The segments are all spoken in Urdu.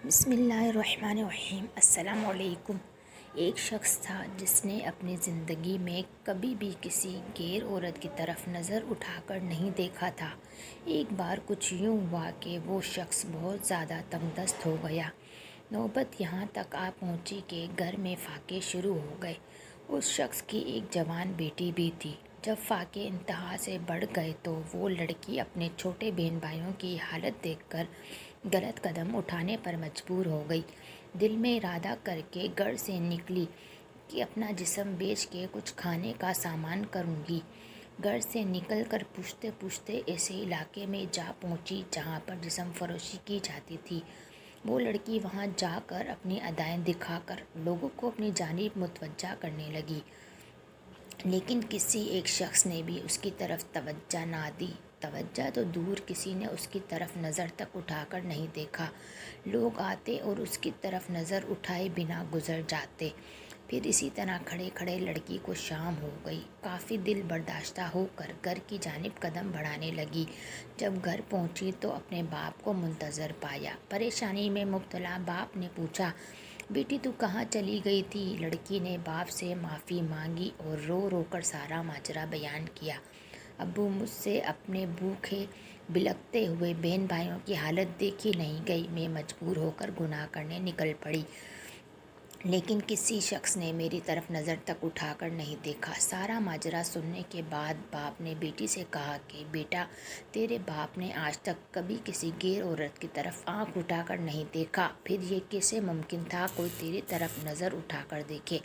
بسم اللہ الرحمن الرحیم۔ السلام علیکم۔ ایک شخص تھا جس نے اپنی زندگی میں کبھی بھی کسی غیر عورت کی طرف نظر اٹھا کر نہیں دیکھا تھا۔ ایک بار کچھ یوں ہوا کہ وہ شخص بہت زیادہ تنگ دست ہو گیا۔ نوبت یہاں تک آ پہنچی کہ گھر میں فاقے شروع ہو گئے۔ اس شخص کی ایک جوان بیٹی بھی تھی۔ جب فاقے انتہا سے بڑھ گئے تو وہ لڑکی اپنے چھوٹے بہن بھائیوں کی حالت دیکھ کر غلط قدم اٹھانے پر مجبور ہو گئی۔ دل میں ارادہ کر کے گھر سے نکلی کہ اپنا جسم بیچ کے کچھ کھانے کا سامان کروں گی۔ گھر سے نکل کر پوچھتے پوچھتے ایسے علاقے میں جا پہنچی جہاں پر جسم فروشی کی جاتی تھی۔ وہ لڑکی وہاں جا کر اپنی ادائیں دکھا کر لوگوں کو اپنی جانب متوجہ کرنے لگی، لیکن کسی ایک شخص نے بھی اس کی طرف توجہ نہ دی۔ توجہ تو دور، کسی نے اس کی طرف نظر تک اٹھا کر نہیں دیکھا۔ لوگ آتے اور اس کی طرف نظر اٹھائے بنا گزر جاتے۔ پھر اسی طرح کھڑے کھڑے لڑکی کو شام ہو گئی۔ کافی دل برداشتہ ہو کر گھر کی جانب قدم بڑھانے لگی۔ جب گھر پہنچی تو اپنے باپ کو منتظر پایا۔ پریشانی میں مبتلا باپ نے پوچھا، بیٹی تو کہاں چلی گئی تھی؟ لڑکی نے باپ سے معافی مانگی اور رو رو کر سارا ماجرا بیان کیا۔ ابو، مجھ سے اپنے بھوکے بلکتے ہوئے بہن بھائیوں کی حالت دیکھی نہیں گئی۔ میں مجبور ہو کر گناہ کرنے نکل پڑی، لیکن کسی شخص نے میری طرف نظر تک اٹھا کر نہیں دیکھا۔ سارا ماجرا سننے کے بعد باپ نے بیٹی سے کہا کہ بیٹا، تیرے باپ نے آج تک کبھی کسی غیر عورت کی طرف آنکھ اٹھا کر نہیں دیکھا، پھر یہ کیسے ممکن تھا کوئی تیری طرف نظر اٹھا کر دیکھے؟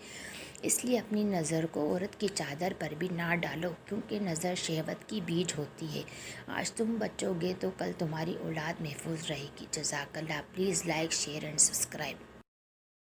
اس لیے اپنی نظر کو عورت کی چادر پر بھی نہ ڈالو، کیونکہ نظر شہوت کی بیج ہوتی ہے۔ آج تم بچو گے تو کل تمہاری اولاد محفوظ رہے گی۔ جزاک اللہ۔ Please like, share and subscribe.